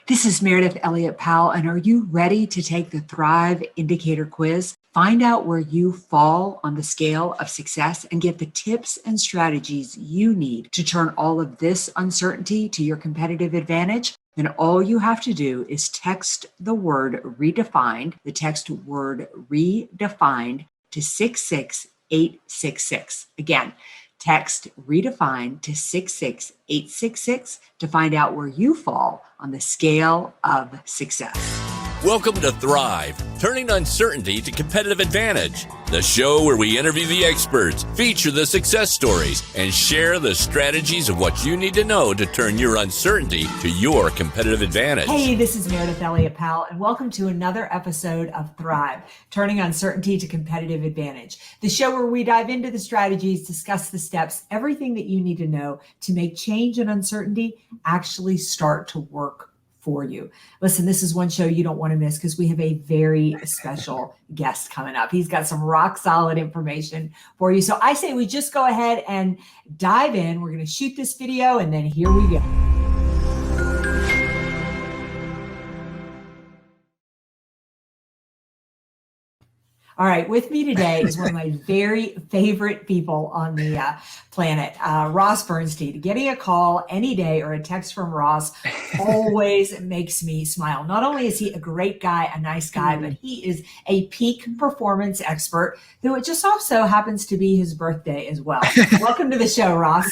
This is Meridith Elliott Powell, and are you ready to take the Thrive Indicator Quiz? Find out where you fall on the scale of success and get the tips and strategies you need to turn all of this uncertainty to your competitive advantage. Then all you have to do is text the word redefined, the text word redefined to 66866. Again, text redefined to 66866 to find out where you fall on the scale of success. Welcome to Thrive, turning uncertainty to competitive advantage. The show where we interview the experts, feature the success stories, and share the strategies of what you need to know to turn your uncertainty to your competitive advantage. Hey, this is Meridith Elliott Powell, and welcome to another episode of Thrive, turning uncertainty to competitive advantage. The show where we dive into the strategies, discuss the steps, everything that you need to know to make change and uncertainty actually start to work for you. Listen, this is one show you don't want to miss because we have a very special guest coming up. He's got some rock solid information for you. So I say we just go ahead and dive in. We're going to shoot this video and then here we go. All right, with me today is one of my very favorite people on the planet, Ross Bernstein. Getting a call any day or a text from Ross always makes me smile. Not only is he a great guy, a nice guy, but he is a peak performance expert who it just also happens to be his birthday as well. Welcome to the show, Ross.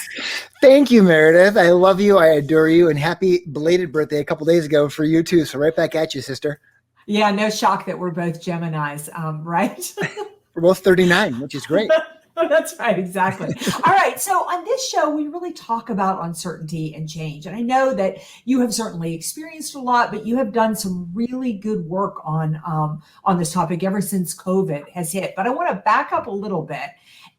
Thank you, Meridith. I love you. I adore you. And happy belated birthday a couple days ago for you too. So right back at you, sister. Yeah, no shock that we're both Geminis, right? We're both 39, which is great. That's right, exactly. All right, so on this show, we really talk about uncertainty and change. And I know that you have certainly experienced a lot, but you have done some really good work on this topic ever since COVID has hit. But I want to back up a little bit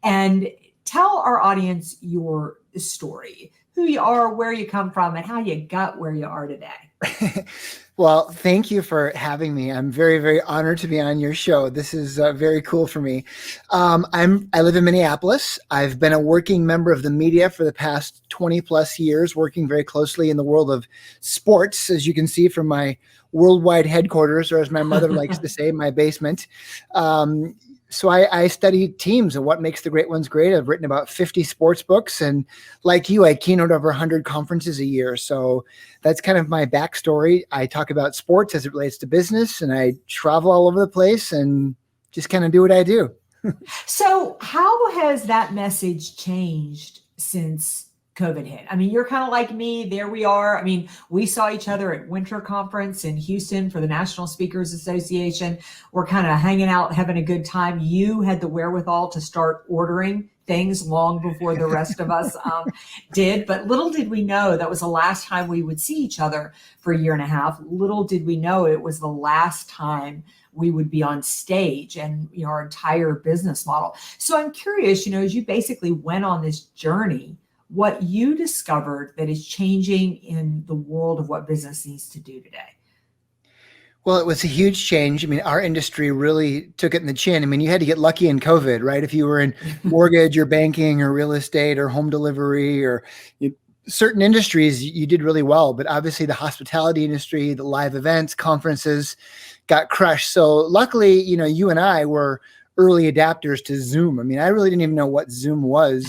and tell our audience your story, who you are, where you come from, and how you got where you are today. Well, thank you for having me. I'm very, very honored to be on your show. This is very cool for me. I live in Minneapolis. I've been a working member of the media for the past 20 plus years, working very closely in the world of sports, as you can see from my worldwide headquarters, or as my mother likes to say, my basement. So I study teams and what makes the great ones great. I've written about 50 sports books, and like you, I keynote over 100 conferences a year. So that's kind of my backstory. I talk about sports as it relates to business, and I travel all over the place and just kind of do what I do. So how has that message changed since COVID hit? I mean, you're kind of like me. There we are. I mean, we saw each other at Winter Conference in Houston for the National Speakers Association. We're kind of hanging out, having a good time. You had the wherewithal to start ordering things long before the rest of us did. But little did we know that was the last time we would see each other for a year and a half. Little did we know it was the last time we would be on stage and our entire business model. So I'm curious, as you basically went on this journey, what you discovered that is changing in the world of what business needs to do today. Well, it was a huge change. I mean, our industry really took it in the chin. I mean, you had to get lucky in COVID, right? If you were in mortgage or banking or real estate or home delivery or certain industries, you did really well. But obviously the hospitality industry, the live events, conferences got crushed. So luckily, you and I were early adapters to Zoom. I mean, I really didn't even know what Zoom was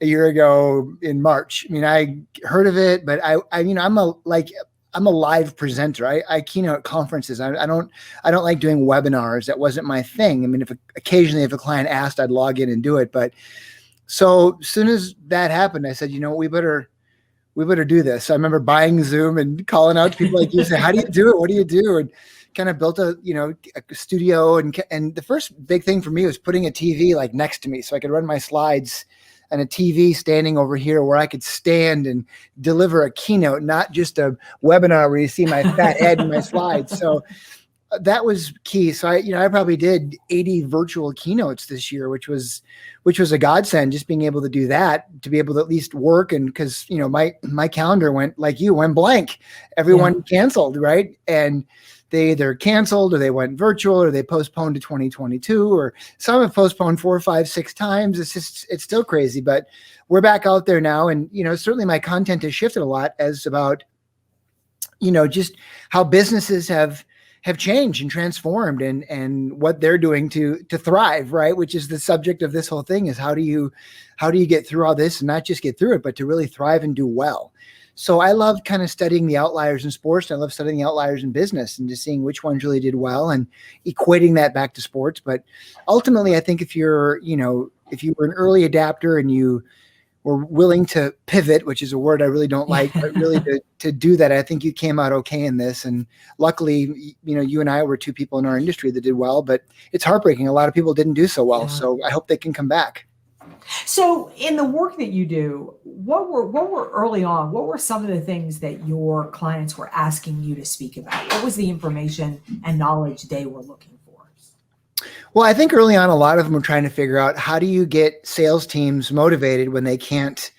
a year ago in March. I mean, I heard of it, but I'm a live presenter. I keynote conferences. I don't like doing webinars. That wasn't my thing. I mean, occasionally if a client asked, I'd log in and do it. But so as soon as that happened, I said, we better do this. I remember buying Zoom and calling out to people like you, say, how do you do it? What do you do? And kind of built a studio. And the first big thing for me was putting a TV like next to me so I could run my slides, and a TV standing over here where I could stand and deliver a keynote, not just a webinar where you see my fat head and my slides. So that was key. So I probably did 80 virtual keynotes this year, which was a godsend, just being able to do that, to be able to at least work. And because, my calendar went blank, everyone canceled. Right. And they either canceled or they went virtual or they postponed to 2022, or some have postponed 4, 5, 6 times. It's still crazy, but we're back out there now. And, certainly my content has shifted a lot as about just how businesses have changed and transformed and what they're doing to thrive, right? Which is the subject of this whole thing, is how do you get through all this and not just get through it, but to really thrive and do well. So I love kind of studying the outliers in sports. And I love studying the outliers in business and just seeing which ones really did well and equating that back to sports. But ultimately, I think if you were an early adapter and you were willing to pivot, which is a word I really don't like, but really to do that, I think you came out okay in this. And luckily, you and I were two people in our industry that did well, but it's heartbreaking. A lot of people didn't do so well. Yeah. So I hope they can come back. So in the work that you do, what were early on, what were some of the things that your clients were asking you to speak about? What was the information and knowledge they were looking for? Well, I think early on, a lot of them were trying to figure out, how do you get sales teams motivated when they can't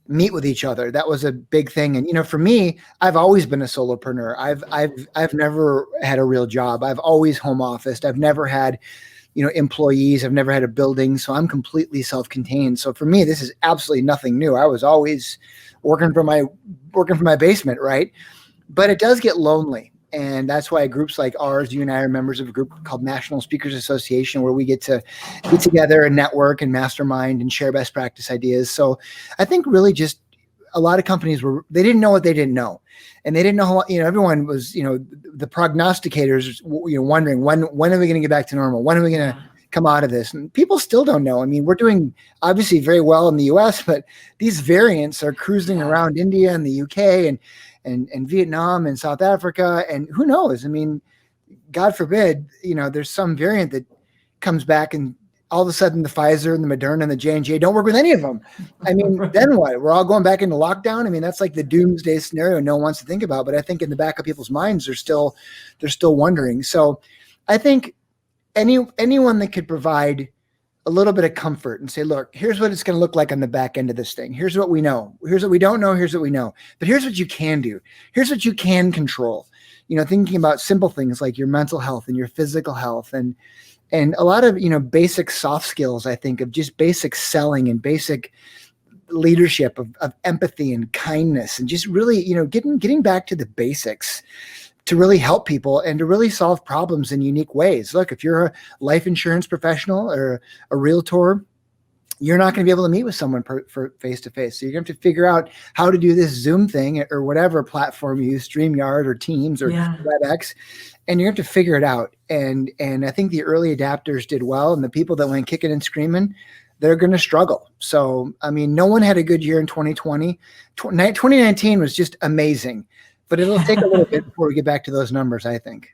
meet with each other? That was a big thing. And, for me, I've always been a solopreneur. I've never had a real job. I've always home officed. I've never had, employees. I've never had a building. So I'm completely self-contained. So for me, this is absolutely nothing new. I was always working from my basement. Right. But it does get lonely. And that's why groups like ours, you and I are members of a group called National Speakers Association, where we get to get together and network and mastermind and share best practice ideas. So I think really just a lot of companies they didn't know what they didn't know. And they didn't know how, everyone was, the prognosticators, wondering when are we going to get back to normal? When are we going to come out of this? And people still don't know. I mean, we're doing obviously very well in the US, but these variants are cruising around India and the UK and Vietnam and South Africa. And who knows? I mean, God forbid, there's some variant that comes back and all of a sudden the Pfizer and the Moderna and the J&J don't work with any of them. I mean, then what? We're all going back into lockdown. I mean, that's like the doomsday scenario no one wants to think about. But I think in the back of people's minds, they're still wondering. So I think anyone that could provide a little bit of comfort and say, look, here's what it's going to look like on the back end of this thing. Here's what we know. Here's what we don't know. Here's what we know. But here's what you can do. Here's what you can control. Thinking about simple things like your mental health and your physical health and a lot of, basic soft skills, I think, of just basic selling and basic leadership of empathy and kindness and just really, getting back to the basics to really help people and to really solve problems in unique ways. Look, if you're a life insurance professional or a realtor, you're not going to be able to meet with someone for face-to-face. So you're going to have to figure out how to do this Zoom thing or whatever platform you use, StreamYard or Teams or WebEx, and you're going to have to figure it out. And I think the early adapters did well, and the people that went kicking and screaming, they're going to struggle. So, I mean, no one had a good year in 2020. 2019 was just amazing, but it'll take a little bit before we get back to those numbers, I think.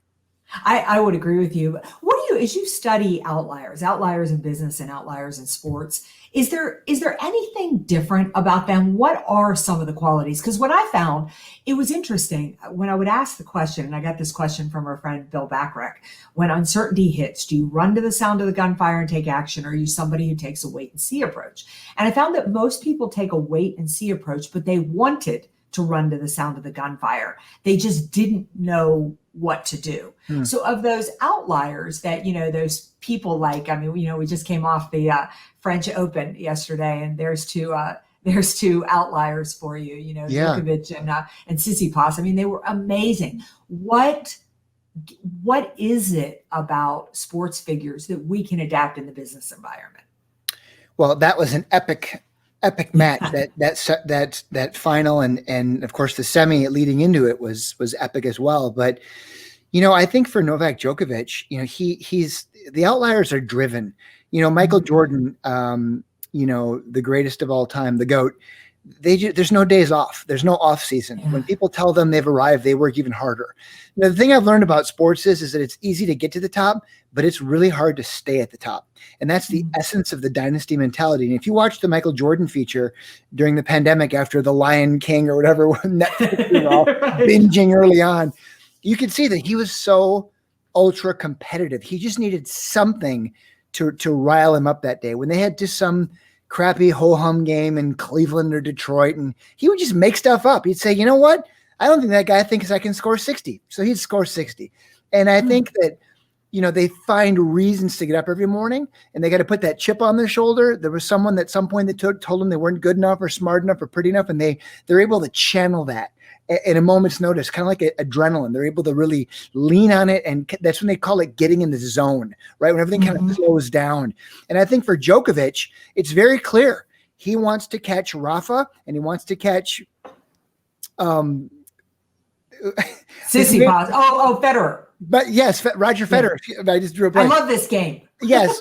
I would agree with you. What do you, as you study outliers in business and outliers in sports, is there anything different about them? What are some of the qualities? Because what I found, it was interesting when I would ask the question, and I got this question from our friend Bill Backrack, when uncertainty hits, do you run to the sound of the gunfire and take action, or are you somebody who takes a wait and see approach? And I found that most people take a wait and see approach, but they wanted to run to the sound of the gunfire. They just didn't know what to do. So of those outliers that, those people like, I mean, we just came off the French Open yesterday, and there's two outliers for you, Djokovic and Tsitsipas. I mean, they were amazing. What is it about sports figures that we can adapt in the business environment? Well, that was an epic match. That final and of course the semi leading into it was epic as well. But I think for Novak Djokovic, he's the outliers are driven. Michael Jordan, the greatest of all time, the GOAT. There's no days off. There's no off season. Yeah. When people tell them they've arrived, they work even harder. The thing I've learned about sports is that it's easy to get to the top, but it's really hard to stay at the top. And that's the essence of the dynasty mentality. And if you watch the Michael Jordan feature during the pandemic after the Lion King or whatever, Netflix was all binging early on, you can see that he was so ultra competitive. He just needed something to rile him up that day. When they had just some crappy ho-hum game in Cleveland or Detroit, and he would just make stuff up. He'd say, you know what? I don't think that guy thinks I can score 60. So he'd score 60. And I think that, they find reasons to get up every morning, and they got to put that chip on their shoulder. There was someone at some point that told them they weren't good enough or smart enough or pretty enough, and they're able to channel that in a moment's notice, kind of like adrenaline. They're able to really lean on it. And that's when they call it getting in the zone, right? When everything kind of slows down. And I think for Djokovic, it's very clear. He wants to catch Rafa and he wants to catch Tsitsipas. Federer. But yes, Roger Federer. I just drew a blank. I love this game. Yes,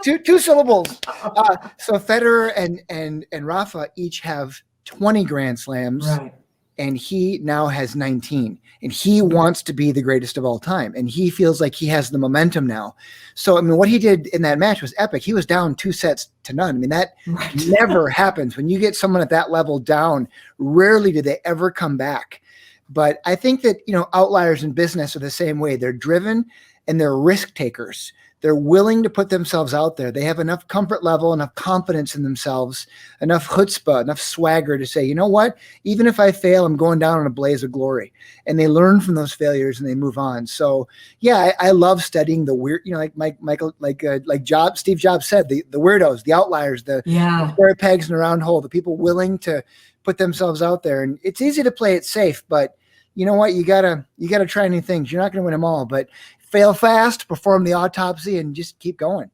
two syllables. So Federer and Rafa each have 20 Grand Slams, right. And he now has 19. And he wants to be the greatest of all time, and he feels like he has the momentum now. So I mean, what he did in that match was epic. He was down 2-0. I mean, that never happens when you get someone at that level down. Rarely do they ever come back. But I think that, outliers in business are the same way. They're driven and they're risk takers. They're willing to put themselves out there. They have enough comfort level, enough confidence in themselves, enough chutzpah, enough swagger to say, you know what, even if I fail, I'm going down in a blaze of glory. And they learn from those failures and they move on. So yeah, I love studying the weird, Steve Jobs said, the weirdos, the outliers, the square pegs in a round hole, the people willing to put themselves out there. And it's easy to play it safe, but you know what? You gotta try new things. You're not going to win them all, but fail fast, perform the autopsy, and just keep going.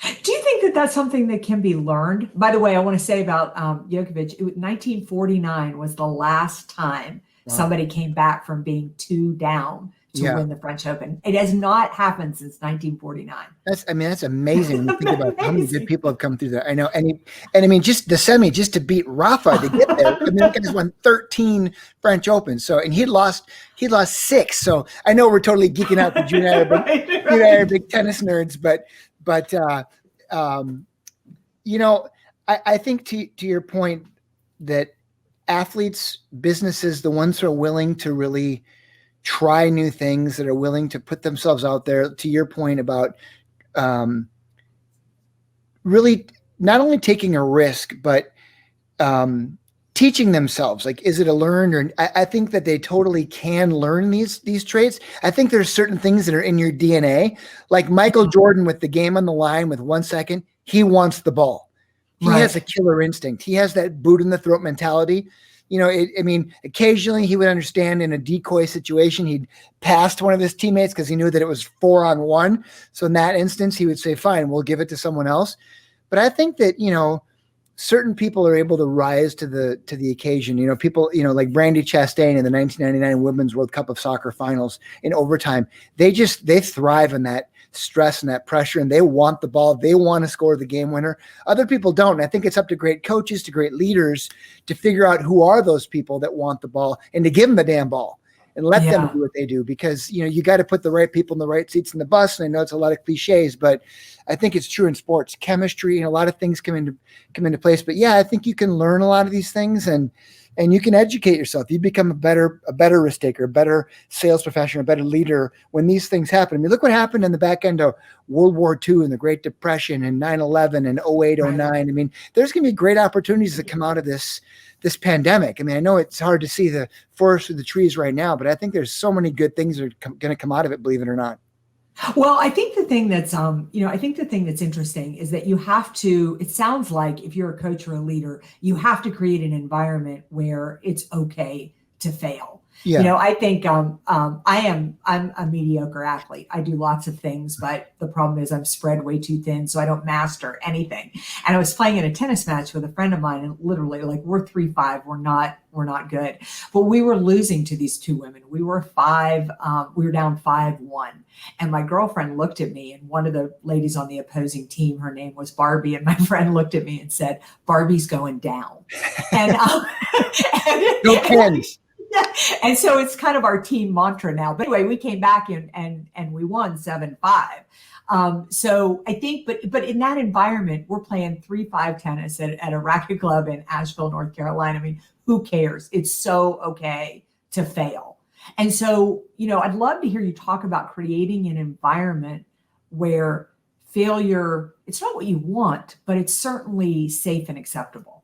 Do you think that that's something that can be learned? By the way, I want to say about Djokovic, 1949 was the last time somebody came back from being 2 down to win the French Open. It has not happened since 1949. That's amazing when you think about how many good people have come through there. I know. And I mean, just the semi, just to beat Rafa to get there. I mean, the guys won 13 French Opens. So, and he lost 6. So I know we're totally geeking out because you and I are big tennis nerds, but I think to your point that athletes, businesses, the ones who are willing to really try new things, that are willing to put themselves out there, to your point about really not only taking a risk, but teaching themselves, like, is it a learned, or I think that they totally can learn these traits. I think there's certain things that are in your DNA, like Michael Jordan with the game on the line with 1 second, he wants the ball. He has a killer instinct. He has that boot in the throat mentality. Occasionally he would understand in a decoy situation, he'd pass to one of his teammates because he knew that it was 4-on-1. So in that instance, he would say, fine, we'll give it to someone else. But I think that, certain people are able to rise to the occasion. People, like Brandi Chastain in the 1999 Women's World Cup of Soccer finals in overtime, they thrive on that stress and that pressure, and they want the ball. They want to score the game winner. Other people don't. And I think it's up to great coaches, to great leaders to figure out who are those people that want the ball and to give them the damn ball and let them do what they do, because, you got to put the right people in the right seats in the bus. And I know it's a lot of cliches, but I think it's true in sports. Chemistry and a lot of things come into place. But yeah, I think you can learn a lot of these things and you can educate yourself. You become a better risk taker, a better sales professional, a better leader when these things happen. I mean, look what happened in the back end of World War II and the Great Depression and 9/11 and 08, 09. I mean, there's going to be great opportunities that come out of this pandemic. I mean, I know it's hard to see the forest through the trees right now, but I think there's so many good things that are going to come out of it, believe it or not. Well, I think the thing that's, interesting is that you have to, it sounds like if you're a coach or a leader, you have to create an environment where it's okay to fail. Yeah. I think I'm a mediocre athlete. I do lots of things, but the problem is I'm spread way too thin, so I don't master anything. And I was playing in a tennis match with a friend of mine, and literally, like, we're 3-5, we're not good, but we were losing to these 2 women. We were down 5-1. And my girlfriend looked at me, and one of the ladies on the opposing team, her name was Barbie, and my friend looked at me and said, "Barbie's going down." And no Kens. Yeah. And so it's kind of our team mantra now. But anyway, we came back and we won 7-5. So I think, but in that environment, we're playing 3-5 tennis at a racket club in Asheville, North Carolina. I mean, who cares? It's so okay to fail. And so, I'd love to hear you talk about creating an environment where failure, it's not what you want, but it's certainly safe and acceptable.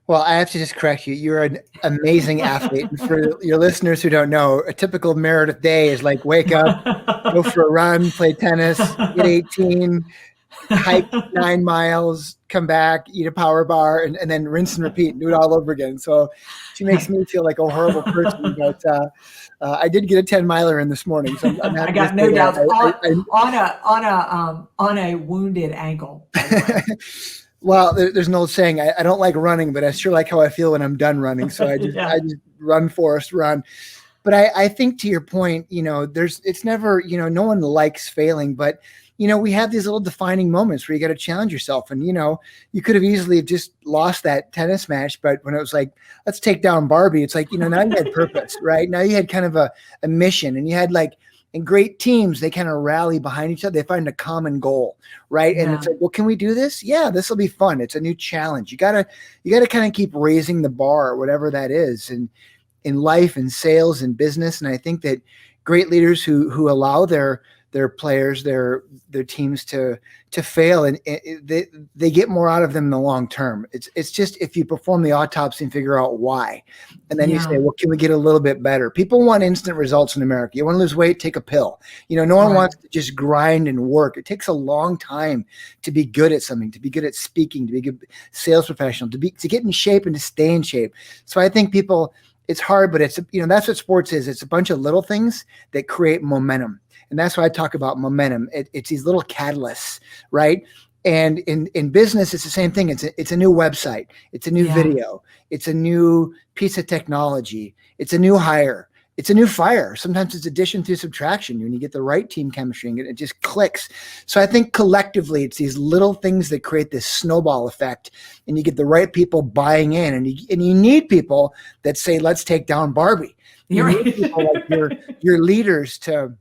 Well, I have to just correct you. You're an amazing athlete. And for your listeners who don't know, a typical Meridith day is like wake up, go for a run, play tennis, get 18, hike 9 miles, come back, eat a power bar, and then rinse and repeat and do it all over again. So she makes me feel like a horrible person, but I did get a 10 miler in this morning. So I'm happy I got to no say doubts that. on a wounded ankle. By the way. Well, there's an old saying, I don't like running, but I sure like how I feel when I'm done running. So I just run, Forrest, run. But I think to your point, it's never, no one likes failing, but we have these little defining moments where you got to challenge yourself. And, you could have easily just lost that tennis match. But when it was like, let's take down Barbie, it's like, now you had purpose, right? Now you had kind of a mission, and you had in great teams, they kind of rally behind each other. They find a common goal, right? And it's like, well, can we do this? Yeah, this will be fun. It's a new challenge. You gotta kind of keep raising the bar, whatever that is, and in life and sales and business. And I think that great leaders who allow their players, their teams to fail, and they get more out of them in the long term. It's just, if you perform the autopsy and figure out why, and then you say, well, can we get a little bit better? People want instant results in America. You want to lose weight, take a pill. No one wants to just grind and work. It takes a long time to be good at something, to be good at speaking, to be a good sales professional, to get in shape and to stay in shape. So I think people, it's hard, but it's, that's what sports is. It's a bunch of little things that create momentum. And that's why I talk about momentum. It's these little catalysts, right? And in business, it's the same thing. It's a new website. It's a new video. It's a new piece of technology. It's a new hire. It's a new fire. Sometimes it's addition through subtraction. When you get the right team chemistry, and it just clicks. So I think collectively, it's these little things that create this snowball effect, and you get the right people buying in, and you need people that say, let's take down Barbie. You need people like your leaders to.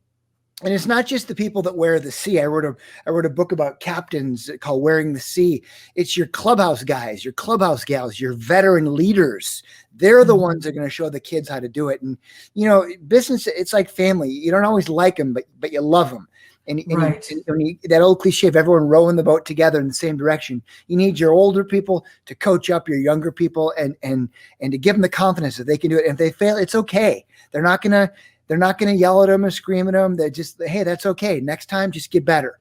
And it's not just the people that wear the C. I wrote a book about captains called Wearing the C. It's your clubhouse guys, your clubhouse gals, your veteran leaders. They're the ones that are going to show the kids how to do it. And, business, it's like family. You don't always like them, but you love them. And that old cliche of everyone rowing the boat together in the same direction. You need your older people to coach up your younger people and to give them the confidence that they can do it. And if they fail, it's okay. They're not going to yell at them or scream at them. They're just, hey, that's okay. Next time, just get better.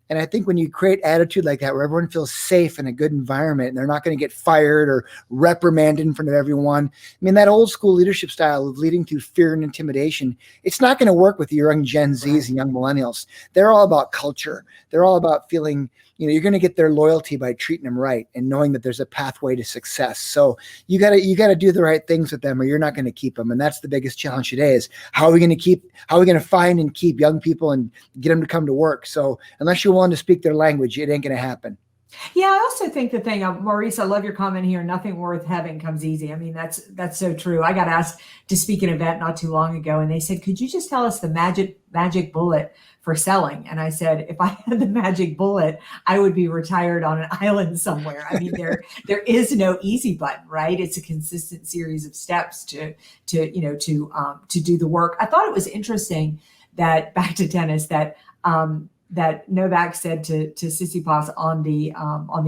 And I think when you create attitude like that, where everyone feels safe in a good environment, and they're not going to get fired or reprimanded in front of everyone. I mean, that old school leadership style of leading through fear and intimidation, it's not going to work with your young Gen Zs and young millennials. They're all about culture. They're all about feeling, you're going to get their loyalty by treating them right and knowing that there's a pathway to success. So you got to do the right things with them, or you're not going to keep them. And that's the biggest challenge today is how are we going to find and keep young people and get them to come to work? So unless you're willing to speak their language, it ain't going to happen. Yeah, I also think the thing, Maurice, I love your comment here. Nothing worth having comes easy. I mean, that's so true. I got asked to speak at an event not too long ago, and they said, "Could you just tell us the magic bullet for selling?" And I said, if I had the magic bullet, I would be retired on an island somewhere. I mean, there is no easy button, right? It's a consistent series of steps to do the work. I thought it was interesting that, back to tennis, that Novak said to Tsitsipas on the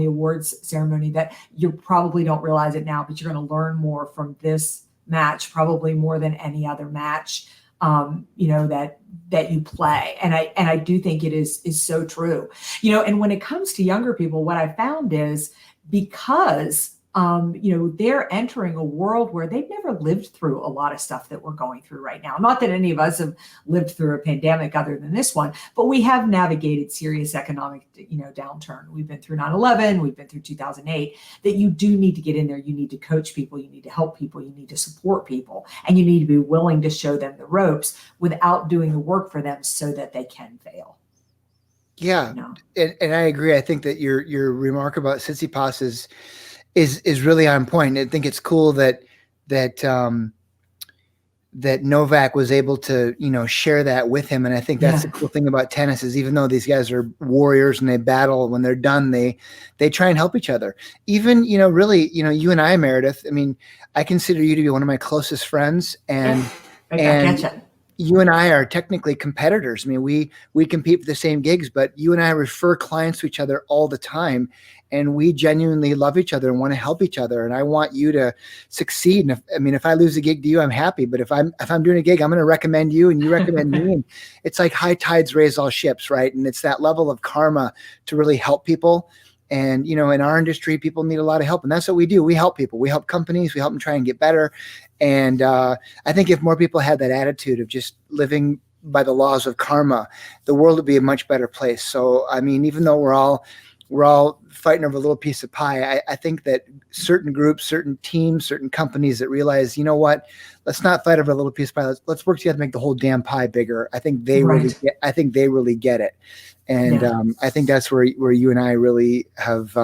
awards ceremony that you probably don't realize it now, but you're going to learn more from this match, probably more than any other match, that you play. And I do think it is so true, and when it comes to younger people, what I found is because they're entering a world where they've never lived through a lot of stuff that we're going through right now. Not that any of us have lived through a pandemic other than this one, but we have navigated serious economic, downturn. We've been through 9/11, we've been through 2008, that you do need to get in there. You need to coach people, you need to help people, you need to support people, and you need to be willing to show them the ropes without doing the work for them so that they can fail. Yeah. And I agree. I think that your remark about Tsitsipas is really on point. I think it's cool that Novak was able to, share that with him. And I think that's the cool thing about tennis is even though these guys are warriors and they battle, when they're done, they try and help each other. Even, really, you and I, Meridith, I mean, I consider you to be one of my closest friends, and you and I are technically competitors. I mean, we compete for the same gigs, but you and I refer clients to each other all the time, and we genuinely love each other and want to help each other. And I want you to succeed. And if I lose a gig to you, I'm happy. But if I'm doing a gig, I'm going to recommend you, and you recommend me. And it's like high tides raise all ships, right? And it's that level of karma to really help people. And, in our industry, people need a lot of help. And that's what we do. We help people. We help companies. We help them try and get better. And I think if more people had that attitude of just living by the laws of karma, the world would be a much better place. So, even though we're all fighting over a little piece of pie, I think that certain groups, certain teams, certain companies that realize, let's not fight over a little piece of pie. Let's work together to make the whole damn pie bigger. I think they really get it. And I think that's where you and I really have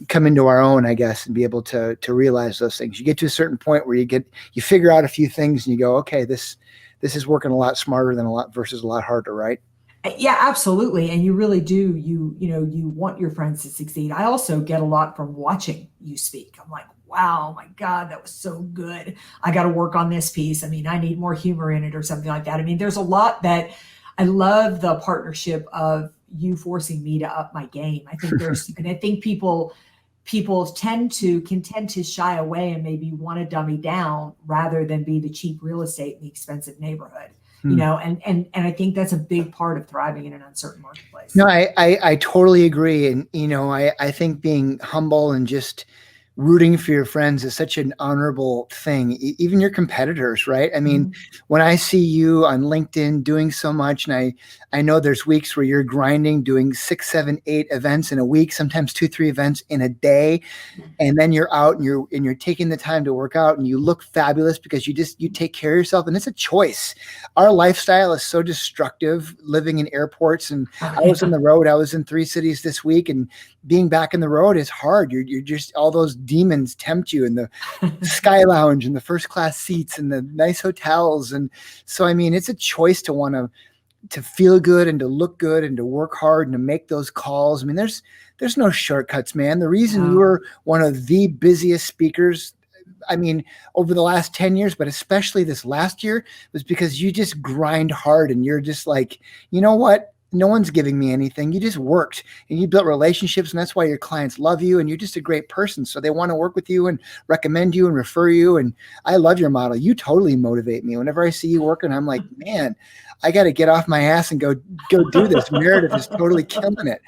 come into our own, I guess, and be able to realize those things. You get to a certain point where you figure out a few things and you go, okay, this is working a lot smarter than a lot harder, right? Yeah, absolutely. And you really do. You want your friends to succeed. I also get a lot from watching you speak. I'm like, wow, my God, that was so good. I got to work on this piece. I need more humor in it or something like that. there's a lot that I love, the partnership of you forcing me to up my game. I think and I think people tend to shy away and maybe want to dummy down rather than be the cheap real estate in the expensive neighborhood. And I think that's a big part of thriving in an uncertain marketplace. No, I totally agree. And, I think being humble and just rooting for your friends is such an honorable thing, even your competitors, right? When I see you on LinkedIn doing so much, and I know there's weeks where you're grinding, doing 6, 7, 8 events in a week, sometimes 2, 3 events in a day. And then you're out and you're taking the time to work out and you look fabulous because you take care of yourself. And it's a choice. Our lifestyle is so destructive, living in airports. And I was on the road. I was in 3 cities this week, and being back in the road is hard. You're just, all those demons tempt you in the Sky Lounge and the first class seats and the nice hotels. And so, it's a choice to want to feel good and to look good and to work hard and to make those calls. There's no shortcuts, man. The reason you were one of the busiest speakers, over the last 10 years, but especially this last year, was because you just grind hard and you're just like, you know what? No one's giving me anything. You just worked and you built relationships, and that's why your clients love you, and you're just a great person. So they want to work with you and recommend you and refer you. And I love your model. You totally motivate me. Whenever I see you working, I'm like, man, I got to get off my ass and go do this. Meridith is totally killing it.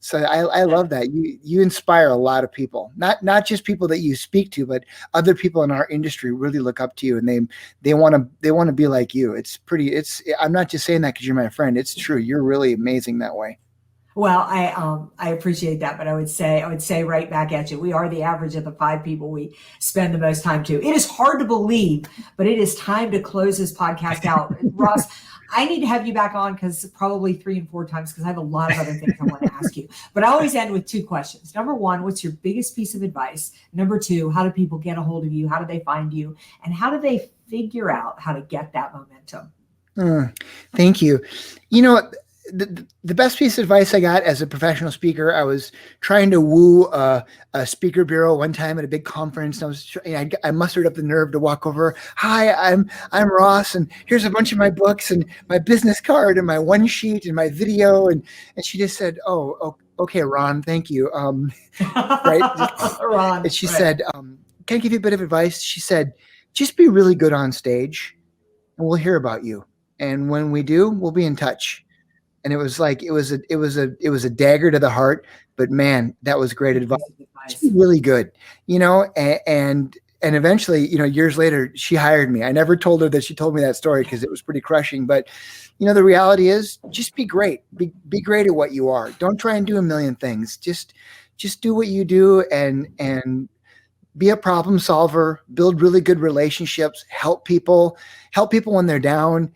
So I love that. You inspire a lot of people, not just people that you speak to, but other people in our industry really look up to you, and they want to be like you. I'm not just saying that because you're my friend. It's true. You're really amazing that way. Well, I appreciate that, but I would say right back at you, we are the average of the 5 people we spend the most time to. It is hard to believe, but it is time to close this podcast out. Ross, I need to have you back on probably 3 and 4 times, because I have a lot of other things I want to ask you. But I always end with 2 questions. Number 1, what's your biggest piece of advice? Number 2, how do people get a hold of you? How do they find you? And how do they figure out how to get that momentum? Thank you. The best piece of advice I got as a professional speaker, I was trying to woo a speaker bureau one time at a big conference. And I mustered up the nerve to walk over. Hi, I'm Ross, and here's a bunch of my books and my business card and my one sheet and my video. And she just said, "Oh, okay, Ron, thank you." Right? Ron. And she said, "Can I give you a bit of advice?" She said, "Just be really good on stage, and we'll hear about you. And when we do, we'll be in touch." And it was like, it was a dagger to the heart, but man, that was great advice. Really good, and eventually, years later, she hired me. I never told her that she told me that story because it was pretty crushing, but the reality is, just be great. Be great at what you are. Don't try and do a million things. Just do what you do and be a problem solver, build really good relationships, help people when they're down.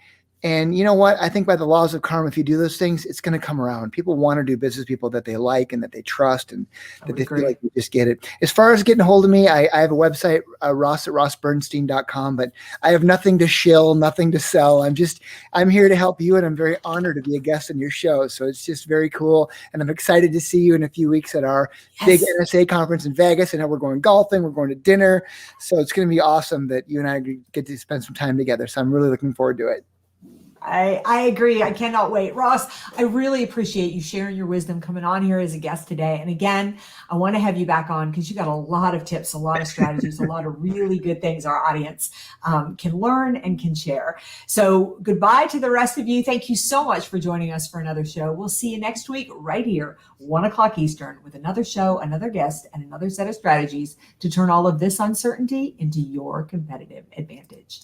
And you know what? I think by the laws of karma, if you do those things, it's going to come around. People want to do business with people that they like and that they trust and that they feel like you just get it. As far as getting a hold of me, I have a website, ross@rossbernstein.com, but I have nothing to shill, nothing to sell. I'm here to help you, and I'm very honored to be a guest on your show. So it's just very cool. And I'm excited to see you in a few weeks at our big NSA conference in Vegas. And now we're going golfing, we're going to dinner. So it's going to be awesome that you and I get to spend some time together. So I'm really looking forward to it. I agree. I cannot wait. Ross, I really appreciate you sharing your wisdom, coming on here as a guest today. And again, I want to have you back on because you got a lot of tips, a lot of strategies, a lot of really good things our audience can learn and can share. So goodbye to the rest of you. Thank you so much for joining us for another show. We'll see you next week right here, 1 o'clock Eastern, with another show, another guest, and another set of strategies to turn all of this uncertainty into your competitive advantage.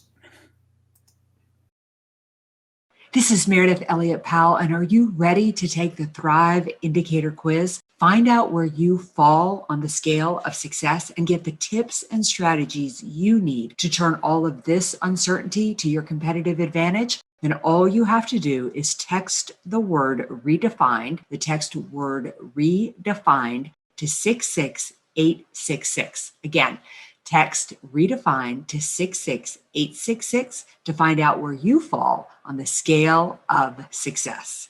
This is Meridith Elliott Powell, and are you ready to take the Thrive Indicator Quiz? Find out where you fall on the scale of success and get the tips and strategies you need to turn all of this uncertainty to your competitive advantage. Then all you have to do is text the word redefined, the text word redefined to 66866. Again, text redefined to 66866 to find out where you fall on the scale of success.